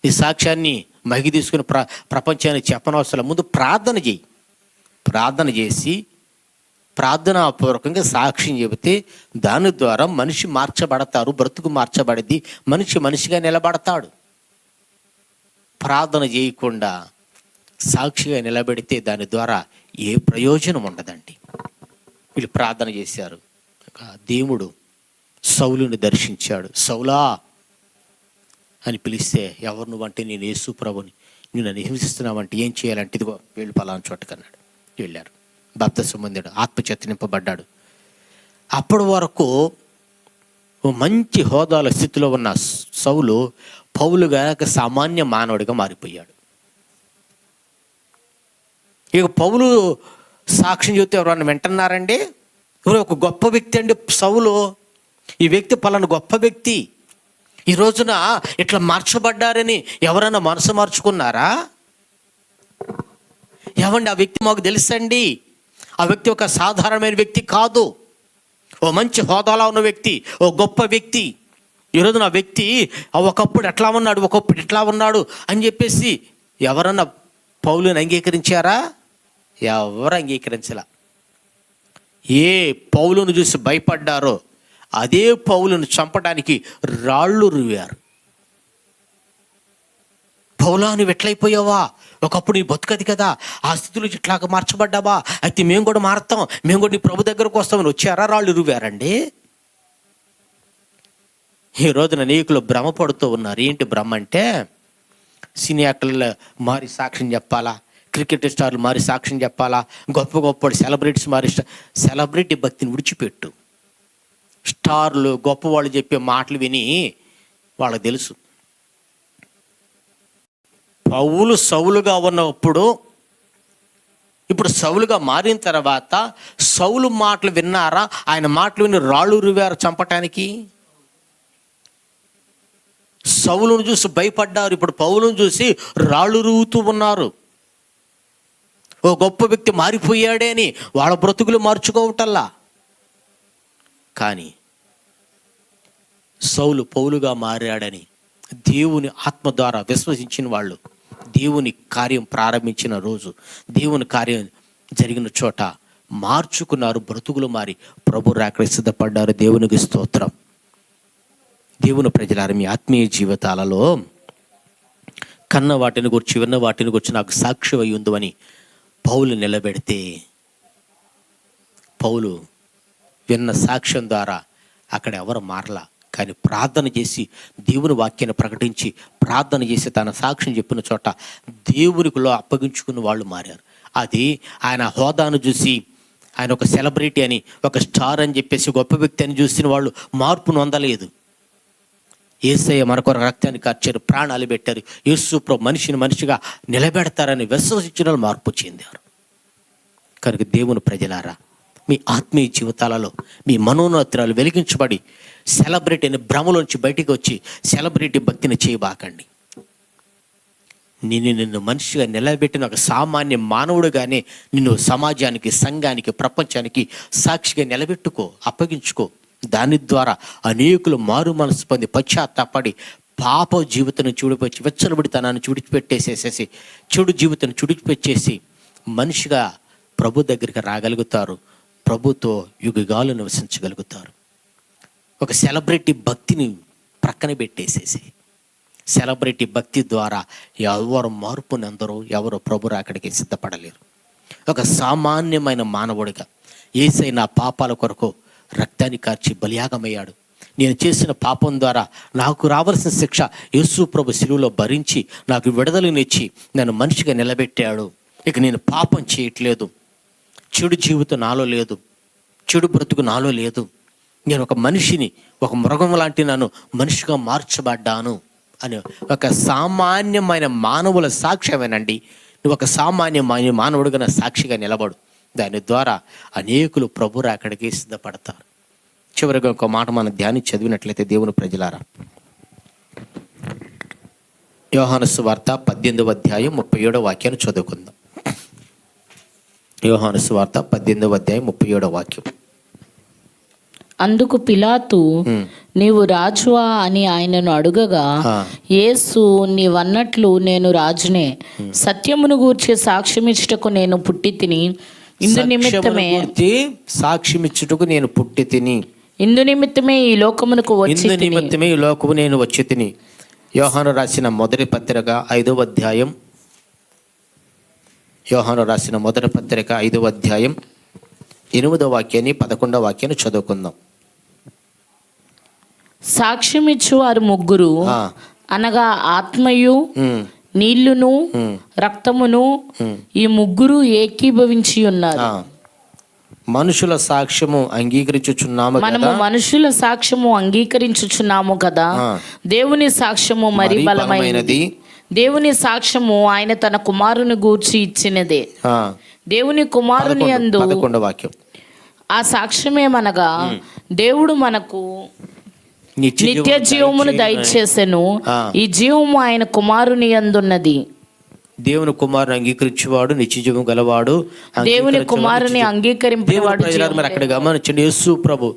Speaker 1: నీ సాక్ష్యాన్ని మగి తీసుకుని ప్రపంచానికి చెప్పనవసరం. ముందు ప్రార్థన చేయి. ప్రార్థన చేసి ప్రార్థనాపూర్వకంగా సాక్ష్యం చెబితే దాని ద్వారా మనిషి మార్చబడతారు, బ్రతుకు మార్చబడిద్ది, మనిషిగా నిలబడతాడు. ప్రార్థన చేయకుండా సాక్షిగా నిలబెడితే దాని ద్వారా ఏ ప్రయోజనం ఉండదండి. వీళ్ళు ప్రార్థన చేశారు. దేవుడు సౌలుని దర్శించాడు. సౌలా అని పిలిస్తే, ఎవరు నువ్వంటే నేను యేసు ప్రభుని, నేను నన్ను హింసిస్తున్నావంటే ఏం చేయాలంటే ఇదిగో వీళ్ళు పలానా చోటకన్నాడు. వెళ్ళారు. బాప్తిసం పొందాడు, ఆత్మచేత నింపబడ్డాడు. అప్పటి వరకు మంచి హోదాల స్థితిలో ఉన్న సౌలు పౌలుగా ఒక సామాన్య మానవుడిగా మారిపోయాడు. ఇక పౌలు సాక్ష్యం చెబితే ఎవరన్నా వింటున్నారండి? ఎవరు ఒక గొప్ప వ్యక్తి అండి సౌలు. ఈ వ్యక్తి పలానా గొప్ప వ్యక్తి. ఈ రోజున ఇట్లా మార్చబడ్డారని ఎవరైనా మనసు మార్చుకున్నారా? ఏమండి, ఆ వ్యక్తి మాకు తెలుసండి. ఆ వ్యక్తి ఒక సాధారణమైన వ్యక్తి కాదు, ఓ మంచి హోదాలో ఉన్న వ్యక్తి, ఓ గొప్ప వ్యక్తి. ఈరోజు నా వ్యక్తి ఒకప్పుడు ఎట్లా ఉన్నాడు, ఒకప్పుడు ఎట్లా ఉన్నాడు అని చెప్పేసి ఎవరన్నా పౌలుని అంగీకరించారా? ఎవరు అంగీకరించలా. ఏ పౌలును చూసి భయపడ్డారో అదే పౌలును చంపడానికి రాళ్ళు రువ్వారు. పౌలా నువ్వు ఎట్లయిపోయావా, ఒకప్పుడు నీ బతుకది కదా, ఆ స్థితిలో ఇట్లాగా మార్చబడ్డావా, అయితే మేము కూడా మారుతాం, మేము కూడా నీ ప్రభు దగ్గరకు వస్తామని వచ్చారా? రాళ్ళు రువ్వారండి. ఈ రోజున అనేకులు భ్రమపడుతూ ఉన్నారు. ఏంటి భ్రమ అంటే, సినీ యాక్టర్లు మారి సాక్ష్యం చెప్పాలా, క్రికెట్ స్టార్లు మారి సాక్ష్యం చెప్పాలా, గొప్ప గొప్ప సెలబ్రిటీస్ మారి. సెలబ్రిటీ భక్తిని విడిచిపెట్టు. స్టార్లు గొప్పవాళ్ళు చెప్పే మాటలు విని వాళ్ళకి తెలుసు. పౌలు సౌలుగా ఉన్నప్పుడు ఇప్పుడు సౌలుగా మారిన తర్వాత సౌలు మాటలు విన్నారా? ఆయన మాటలు విని రాళ్ళు రువారు చంపటానికి. సౌలును చూసి భయపడ్డారు, ఇప్పుడు పౌలును చూసి రాళ్ళు రువుతూ ఉన్నారు. ఓ గొప్ప వ్యక్తి మారిపోయాడే అని వాళ్ళ బ్రతుకులు మార్చుకోవటల్లా. కానీ సౌలు పౌలుగా మారాడని దేవుని ఆత్మ ద్వారా విశ్వసించిన వాళ్ళు దేవుని కార్యం ప్రారంభించిన రోజు, దేవుని కార్యం జరిగిన చోట మార్చుకున్నారు, బ్రతుకులు మారి ప్రభు రాకడ సిద్ధపడ్డారు. దేవునికి స్తోత్రం. దేవుని ప్రజలారా, మీ ఆత్మీయ జీవితాలలో కన్న వాటిని గురించి విన్న వాటిని గురించి నాకు సాక్షి అయి ఉందని పౌలు నిలబెడితే, పౌలు విన్న సాక్ష్యం ద్వారా అక్కడ ఎవరు మారలా. కానీ ప్రార్థన చేసి దేవుని వాక్యాన్ని ప్రకటించి ప్రార్థన చేసి తన సాక్ష్యం చెప్పిన చోట దేవునికిలో అప్పగించుకున్న వాళ్ళు మారారు. అది ఆయన హోదాను చూసి, ఆయన ఒక సెలబ్రిటీ అని, ఒక స్టార్ అని చెప్పేసి గొప్ప వ్యక్తి అని చూసిన వాళ్ళు మార్పును పొందలేదు. యేసయ్య మనకు రక్తాన్ని కార్చారు, ప్రాణాలు పెట్టారు, యేసు ప్రభు మనిషిని మనిషిగా నిలబెడతారని విశ్వసించిన వాళ్ళు మార్పు చెందారు. కనుక దేవుని ప్రజలారా, మీ ఆత్మీయ జీవితాలలో మీ మనోన్నతాలు వెలిగించబడి సెలబ్రిటీ అనే భ్రమలోంచి బయటికి వచ్చి సెలబ్రిటీ భక్తిని చేయబాకండి. నిన్ను మనిషిగా నిలబెట్టిన ఒక సామాన్య మానవుడుగానే నిన్ను సమాజానికి, సంఘానికి, ప్రపంచానికి సాక్షిగా నిలబెట్టుకో, అప్పగించుకో. దాని ద్వారా అనేకులు మారు మనసు పొంది పశ్చాత్తాపడి పాప జీవితాన్ని చూడిపెచ్చి వెచ్చలబడితనాన్ని చుడిచిపెట్టేసేసేసి చెడు జీవితాన్ని చుడిచిపెట్టేసి మనిషిగా ప్రభు దగ్గరికి రాగలుగుతారు. ప్రభుతో యుగాలు నివసించగలుగుతారు. ఒక సెలబ్రిటీ భక్తిని ప్రక్కన పెట్టేసేసి సెలబ్రిటీ భక్తి ద్వారా ఎవరు మార్పునందరూ ఎవరు ప్రభు రాకడికి సిద్ధపడలేరు. ఒక సామాన్యమైన మానవుడిగా యేసయ్య నా పాపాల కొరకు రక్తాన్ని కార్చి బలియాగమయ్యాడు. నేను చేసిన పాపం ద్వారా నాకు రావాల్సిన శిక్ష యేసు ప్రభు శిలువలో భరించి నాకు విడుదలనిచ్చి నన్ను మనిషిగా నిలబెట్టాడు. ఇక నేను పాపం చేయట్లేదు, చెడు జీవితం నాలో లేదు, చెడు బ్రతుకు నాలో లేదు. నేను ఒక మనిషిని, ఒక మృగం లాంటి నన్ను మనిషిగా మార్చబడ్డాను అని ఒక సామాన్యమైన మానవుల సాక్ష్యమేనండి. నువ్వు ఒక సామాన్యమైన మానవుడిగా నా సాక్షిగా నిలబడు. దాని ద్వారా అనేకులు ప్రభు రాకడికి సిద్ధపడతారు. చివరిగా ఒక మాట మనం ధ్యానించి చదివినట్లయితే దేవుని ప్రజలారా, యోహాను సువార్త 18వ అధ్యాయం 37వ వాక్యాన్ని చదువుకుందాం. యోహాను సువార్త 18వ అధ్యాయం 37వ వాక్యం.
Speaker 2: అందుకు పిలాతు, నీవు రాజువా అని ఆయనను అడుగగా, యేసు, నీవన్నట్లు నేను రాజునే. సత్యమును గూర్చి సాక్ష్యమిచ్చుటకు నేను పుట్టి తిని, ఇందు నిమిత్తమే
Speaker 1: సాక్ష్యమిచ్చుటకు నేను పుట్టి తిని,
Speaker 2: ఇందు నిమిత్తమే ఈ లోకమునకు వచ్చి,
Speaker 1: ఇందు నిమిత్తమే ఈ లోకము నేను వచ్చి తిని. యోహాను రాసిన మొదటి పత్రిక 5వ అధ్యాయం, యోహాను రాసిన మొదటి పత్రిక 5వ అధ్యాయం 8వ వాక్యాన్ని 11వ వాక్యాన్ని చదువుకుందాం.
Speaker 2: సాక్ష్యమిచ్చు వారు ముగ్గురు, అనగా ఆత్మయు, నీళ్లును, రక్తమును, ఈ ముగ్గురు ఏకీభవించి ఉన్నారు.
Speaker 1: మనుషుల సాక్ష్యము అంగీకరించుచున్నాము,
Speaker 2: మనము మనుషుల సాక్ష్యము అంగీకరించుచున్నాము కదా. దేవుని సాక్ష్యము మరి బలమైనది. దేవుని సాక్ష్యము ఆయన తన కుమారుని గూర్చి ఇచ్చినదే. దేవుని కుమారుని యందు ఆ సాక్ష్యమేమనగా, దేవుడు మనకు నిత్య జీవమును దయచేసెను. ఈ జీవము ఆయన కుమారుని యందున్నది.
Speaker 1: దేవుని కుమారుని అంగీకరించేవాడు నిత్య జీవం గలవాడు.
Speaker 2: దేవుని కుమారుని అంగీకరింపేవాడు.
Speaker 1: మరి అక్కడ గమనించండి, యేసు ప్రభు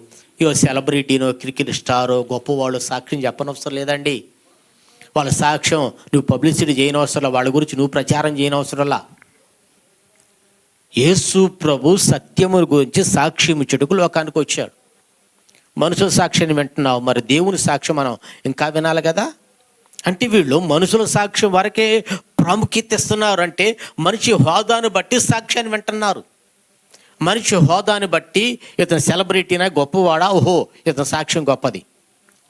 Speaker 1: ఇవో సెలబ్రిటీనో, క్రికెట్ స్టారో, గొప్పవాళ్ళు సాక్ష్యం చెప్పనవసరం లేదండి. వాళ్ళ సాక్ష్యం నువ్వు పబ్లిసిటీ చేయనవసరంలా, వాళ్ళ గురించి నువ్వు ప్రచారం చేయనవసరంలా. యేసు ప్రభు సత్యము గురించి సాక్ష్యం ఇచ్చుటకు లోకానికి వచ్చాడు. మనుషుల సాక్ష్యాన్ని వింటున్నావు, మరి దేవుని సాక్ష్యం మనం ఇంకా వినాలి కదా. అంటే వీళ్ళు మనుషుల సాక్ష్యం వరకే ప్రాముఖ్యత ఇస్తున్నారు. అంటే మనిషి హోదాను బట్టి సాక్ష్యాన్ని వింటున్నారు. మనిషి హోదాను బట్టి ఇతను సెలబ్రిటీనా, గొప్పవాడా, ఓహో ఇతని సాక్ష్యం గొప్పది.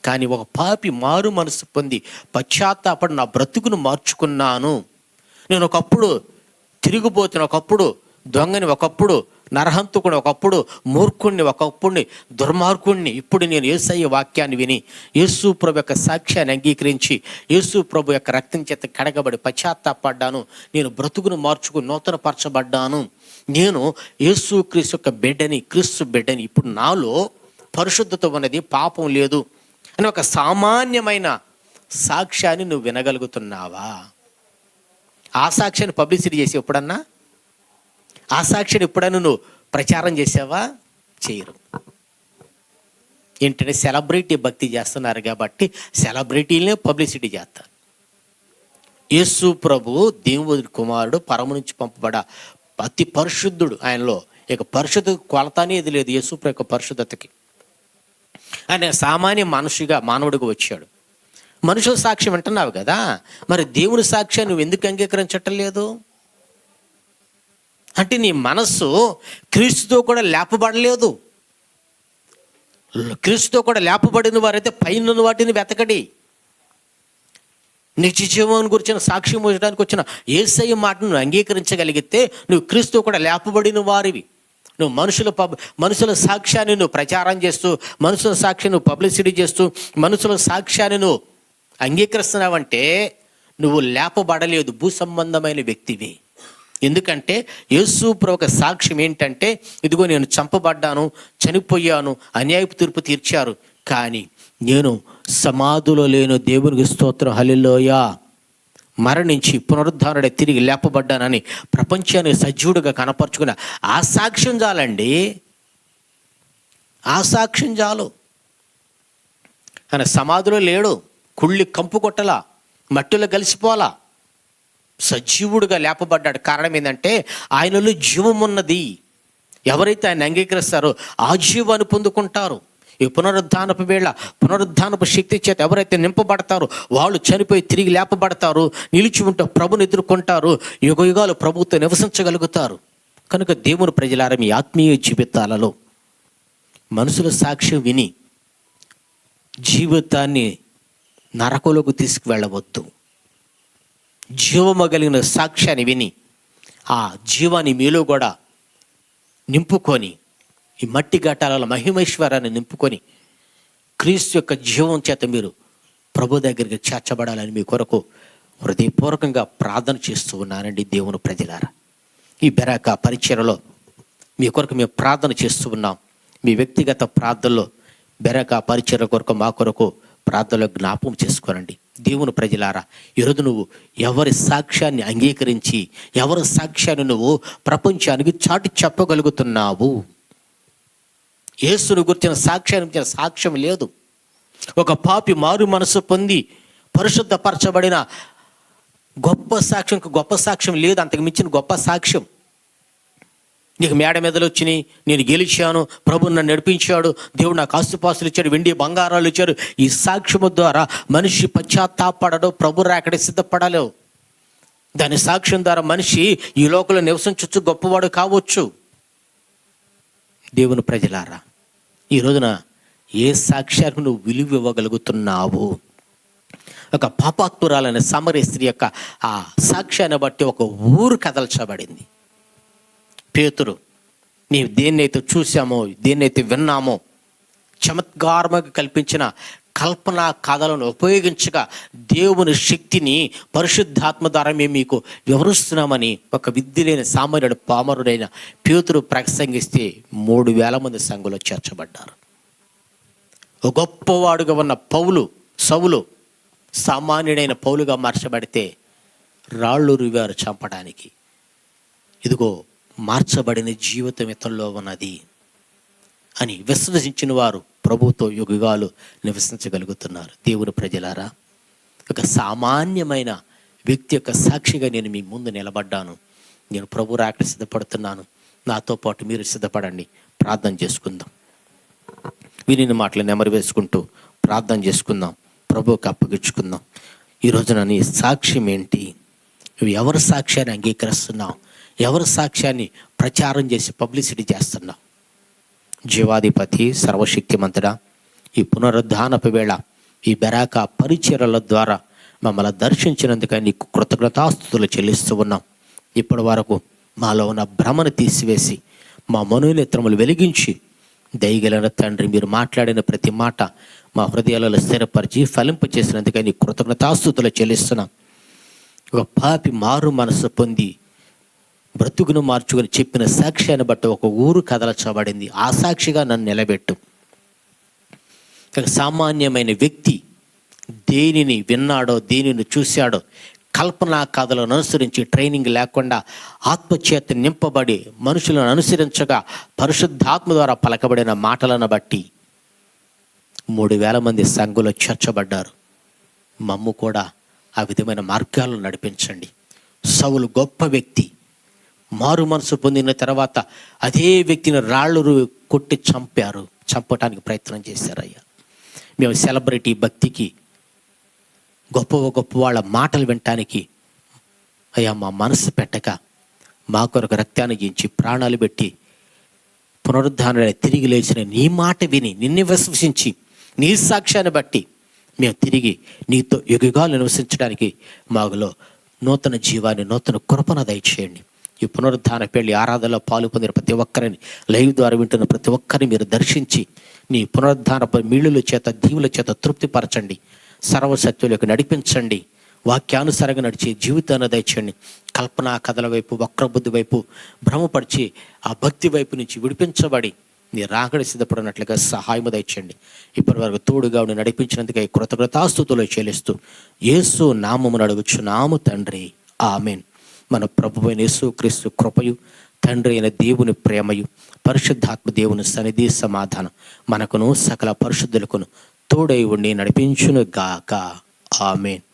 Speaker 1: కానీ ఒక పాపి మారు మనసు పొంది పశ్చాత్తాపడి నా బ్రతుకును మార్చుకున్నాను, నేను ఒకప్పుడు తిరిగిపోతున్న, ఒకప్పుడు దొంగని, ఒకప్పుడు నరహంతుకుని, ఒకప్పుడు మూర్ఖుణ్ణి, ఒకప్పుడు దుర్మార్గుణ్ణి, ఇప్పుడు నేను యేసయ్య వాక్యాన్ని విని యేసు ప్రభు యొక్క సాక్ష్యాన్ని అంగీకరించి యేసు ప్రభు యొక్క రక్తం చేత కడగబడి పశ్చాత్తాపడ్డాను. నేను బ్రతుకును మార్చుకుని నూతనపరచబడ్డాను. నేను యేసుక్రీస్తు యొక్క బిడ్డని, క్రీస్తు బిడ్డని, ఇప్పుడు నాలో పరిశుద్ధత ఉన్నది, పాపం లేదు అని ఒక సామాన్యమైన సాక్ష్యాన్ని నువ్వు వినగలుగుతున్నావా? ఆ సాక్ష్యాన్ని పబ్లిసిటీ చేసి ఎప్పుడన్నా, ఆ సాక్ష్యాన్ని ఎప్పుడన్నా నువ్వు ప్రచారం చేసావా? చేయరు. ఏంటంటే సెలబ్రిటీ భక్తి చేస్తున్నారు కాబట్టి సెలబ్రిటీలనే పబ్లిసిటీ చేస్తారు. యేసు ప్రభు దేవుని కుమారుడు, పరము నుంచి పంపబడ అతి పరిశుద్ధుడు. ఆయనలో ఇక పరిశుద్ధ కొలత అనేది లేదు. యేసు ప్రభు యొక్క పరిశుద్ధతకి ఆయన సామాన్య మనిషిగా, మానవుడిగా వచ్చాడు. మనుషుల సాక్ష్యం వింటున్నావు కదా, మరి దేవుని సాక్ష్యాన్ని నువ్వు ఎందుకు అంగీకరించటం లేదు? అంటే నీ మనస్సు క్రీస్తుతో కూడా లేపబడలేదు. క్రీస్తుతో కూడా లేపబడిన వారైతే పైన వాటిని వెతకడి. నిత్య జీవం గురించిన సాక్ష్యం వచ్చడానికి వచ్చిన యేసయ్య మాటను నువ్వు అంగీకరించగలిగితే నువ్వు క్రీస్తుతో కూడా లేపబడిన వారివి. నువ్వు మనుషుల సాక్ష్యాన్ని నువ్వు ప్రచారం చేస్తూ, మనుషుల సాక్ష్యాన్ని నువ్వు పబ్లిసిటీ చేస్తూ, మనుషుల సాక్ష్యాన్ని నువ్వు అంగీకరిస్తున్నావంటే నువ్వు లేపబడలేదు, భూ సంబంధమైన వ్యక్తివి. ఎందుకంటే యేసు ప్రభు ఒక సాక్ష్యం ఏంటంటే, ఇదిగో నేను చంపబడ్డాను, చనిపోయాను, అన్యాయపు తీర్పు తీర్చారు, కానీ నేను సమాధిలో లేను, దేవునికి స్తోత్రం, హల్లెలూయా, మరణించి పునరుద్ధారుడే తిరిగి లేపబడ్డానని ప్రపంచానికి సజీవుడిగా కనపరుచుకున్న ఆ సాక్ష్యం చాలండి. ఆ సాక్ష్యం చాలు. ఆయన సమాధిలో లేడు, కుళ్ళి కంపు కొట్టలా, మట్టిలో కలిసిపోలా, సజీవుడిగా లేపబడ్డాడు. కారణం ఏంటంటే ఆయనలో జీవం ఉన్నది. ఎవరైతే ఆయన అంగీకరిస్తారో ఆ జీవాన్ని పొందుకుంటారు. ఈ పునరుద్ధానపు వేళ, పునరుద్ధానపు శక్తి చేత ఎవరైతే నింపబడతారో వాళ్ళు చనిపోయి తిరిగి లేపబడతారు, నిలిచి ఉంటే ప్రభుని ఎదుర్కొంటారు, యుగ యుగాలు ప్రభుత్వం నివసించగలుగుతారు. కనుక దేవుని ప్రజలారా, మీ ఆత్మీయ జీవితాలలో మనుషుల సాక్ష్యం విని జీవితాన్ని నరకంలోకి తీసుకువెళ్ళవద్దు. జీవము కలిగిన సాక్ష్యాన్ని విని ఆ జీవాన్ని మీలో కూడా నింపుకొని, ఈ మట్టి ఘటాలలో మహిమైశ్వరాన్ని నింపుకొని క్రీస్తు యొక్క జీవం చేత మీరు ప్రభు దగ్గరికి చేర్చబడాలని మీ కొరకు హృదయపూర్వకంగా ప్రార్థన చేస్తూ ఉన్నానండి. దేవుని ప్రజలారా, ఈ బెరాక పరిచర్యలో మీ కొరకు మేము ప్రార్థన చేస్తూ ఉన్నాం. మీ వ్యక్తిగత ప్రార్థనలో బెరాక పరిచర్య కొరకు, మా కొరకు ప్రార్థనలో జ్ఞాపకం చేసుకోనండి. దేవుని ప్రజలారా, ఈరోజు నువ్వు ఎవరి సాక్ష్యాన్ని అంగీకరించి, ఎవరి సాక్ష్యాన్ని నువ్వు ప్రపంచానికి చాటి చెప్పగలుగుతున్నావు? యేసును గురించిన సాక్ష్యాన్ని సాక్ష్యం లేదు. ఒక పాపి మారు మనసు పొంది పరిశుద్ధపరచబడిన గొప్ప సాక్ష్యం, గొప్ప సాక్ష్యం లేదు. అంతకు మించిన గొప్ప సాక్ష్యం. నీకు మేడ మీదలు వచ్చినాయి, నేను గెలిచాను, ప్రభు నన్ను నడిపించాడు, దేవుడు నాకు ఆస్తుపాస్తులు ఇచ్చాడు, వెండి బంగారాలు ఇచ్చాడు. ఈ సాక్ష్యము ద్వారా మనిషి పశ్చాత్తాపడడు, ప్రభు రాకడ సిద్ధపడలేవు. దాని సాక్ష్యం ద్వారా మనిషి ఈ లోకంలో నివసించవచ్చు, గొప్పవాడు కావచ్చు. దేవుని ప్రజలారా, ఈ రోజున ఏ సాక్ష్యానికి నువ్వు విలువ ఇవ్వగలుగుతున్నావు? ఒక పాపాత్మురాలైన సమరయ స్త్రీ యొక్క ఆ సాక్ష్యాన్ని బట్టి ఒక ఊరు కదల్చబడింది. పేతురు, నీవు దేన్నైతే చూసామో, దేన్నైతే విన్నామో, చమత్కారముగా కల్పించిన కల్పనా కథలను ఉపయోగించగా దేవుని శక్తిని పరిశుద్ధాత్మ ద్వారా మేము మీకు వివరిస్తున్నామని ఒక విద్య లేని సామాన్యుడు, పామరుడైన పేతురు ప్రసంగిస్తే 3000 మంది సంఘంలో చేర్చబడ్డారు. ఒక గొప్పవాడుగా ఉన్న సౌలు సామాన్యుడైన పౌలుగా మార్చబడితే రాళ్ళు రువారు చంపడానికి. ఇదిగో మార్చబడిన జీవితం ఇతరులో ఉన్నది అని విశ్వసించిన వారు ప్రభుతో యుగాలు నివసించగలుగుతున్నారు. దేవుని ప్రజలారా, ఒక సామాన్యమైన వ్యక్తి యొక్క సాక్షిగా నేను మీ ముందు నిలబడ్డాను. నేను ప్రభు రాకడ సిద్ధపడుతున్నాను. నాతో పాటు మీరు సిద్ధపడండి. ప్రార్థన చేసుకుందాం. వినిన మాటలు నెమరు వేసుకుంటూ ప్రార్థన చేసుకుందాం. ప్రభువుకి అప్పగించుకుందాం. ఈ రోజున నీ సాక్ష్యం ఏంటి? నువ్వు ఎవరి సాక్ష్యాన్ని అంగీకరిస్తున్నావు? ఎవరి సాక్ష్యాన్ని ప్రచారం చేసి పబ్లిసిటీ చేస్తున్నావు? జీవాధిపతి, సర్వశక్తిమంతుడా, ఈ పునరుద్ధానపు వేళ ఈ బెరాక పరిచర్యల ద్వారా మమ్మల్ని దర్శించినందుకు నీకు కృతజ్ఞతాస్తుతులు చెల్లిస్తూ ఉన్నాం. ఇప్పటి వరకు మాలో ఉన్న భ్రమను తీసివేసి మా మనోనేత్రములు వెలిగించి, దయగలిగిన తండ్రి, మీరు మాట్లాడిన ప్రతి మాట మా హృదయాలలో స్థిరపరిచి ఫలింపు చేసినందుకు నీకు కృతజ్ఞతాస్తుతులు చెల్లిస్తున్నాం. ఒక పాపి మారు మనసు పొంది బ్రతుకును మార్చుకుని చెప్పిన సాక్ష్యాన్ని బట్టి ఒక ఊరు కదలచబడింది. ఆ సాక్షిగా నన్ను నిలబెట్టు. సామాన్యమైన వ్యక్తి దేనిని విన్నాడో, దేనిని చూశాడో, కల్పనా కథలను అనుసరించి ట్రైనింగ్ లేకుండా ఆత్మచేత నింపబడి మనుషులను అనుసరించగా పరిశుద్ధాత్మ ద్వారా పలకబడిన మాటలను బట్టి 3,000 మంది సంఘంలో చేర్చబడ్డారు. మమ్ము కూడా ఆ విధమైన మార్గాలను నడిపించండి. సౌలు గొప్ప వ్యక్తి, మారు మనసు పొందిన తర్వాత అదే వ్యక్తిని రాళ్ళు కొట్టి చంపటానికి ప్రయత్నం చేశారయ్యా. మేము సెలబ్రిటీ భక్తికి, గొప్ప వాళ్ళ మాటలు వినటానికి అయ్యా మా మనసు పెట్టక మా కొరకు రక్తాన్ని గించి ప్రాణాలు పెట్టి పునరుద్ధారణ తిరిగి లేచిన నీ మాట విని నిన్ను విశ్వసించి నీ సాక్ష్యాన్ని బట్టి మేము తిరిగి నీతో యుగాలు నివసించడానికి మాలో నూతన జీవాన్ని, నూతన కృపను దయచేయండి. ఈ పునరుద్ధాన పెళ్లి ఆరాధనలో పాలు పొందిన ప్రతి ఒక్కరిని, లైవ్ ద్వారా వింటున్న ప్రతి ఒక్కరిని మీరు దర్శించి నీ పునరుద్ధాన మీళ్ళుల చేత, దీవుల చేత తృప్తిపరచండి. సర్వసత్యులకు నడిపించండి. వాక్యానుసారంగా నడిచి జీవితాన్ని దయచేయండి. కల్పనా కథల వైపు, వక్రబుద్ధి వైపు భ్రమపరిచి ఆ భక్తి వైపు నుంచి విడిపించబడి నీ రాకడ సిద్ధపడినట్లుగా సహాయము దయచేయండి. ఇప్పటి వరకు తోడుగా ఉండి నడిపించినందుకే కృతజ్ఞతాస్తుతులు చెల్లిస్తూ యేసు నామమును అడుగుచున్నాము తండ్రి, ఆమేన్. మన ప్రభువైన యేసుక్రీస్తు కృపయు, తండ్రి అయిన దేవుని ప్రేమయు, పరిశుద్ధాత్మ దేవుని సన్నిధి సమాధానం మనకును సకల పరిశుద్ధులకును తోడై ఉండి నడిపించును గాక. ఆమేన్.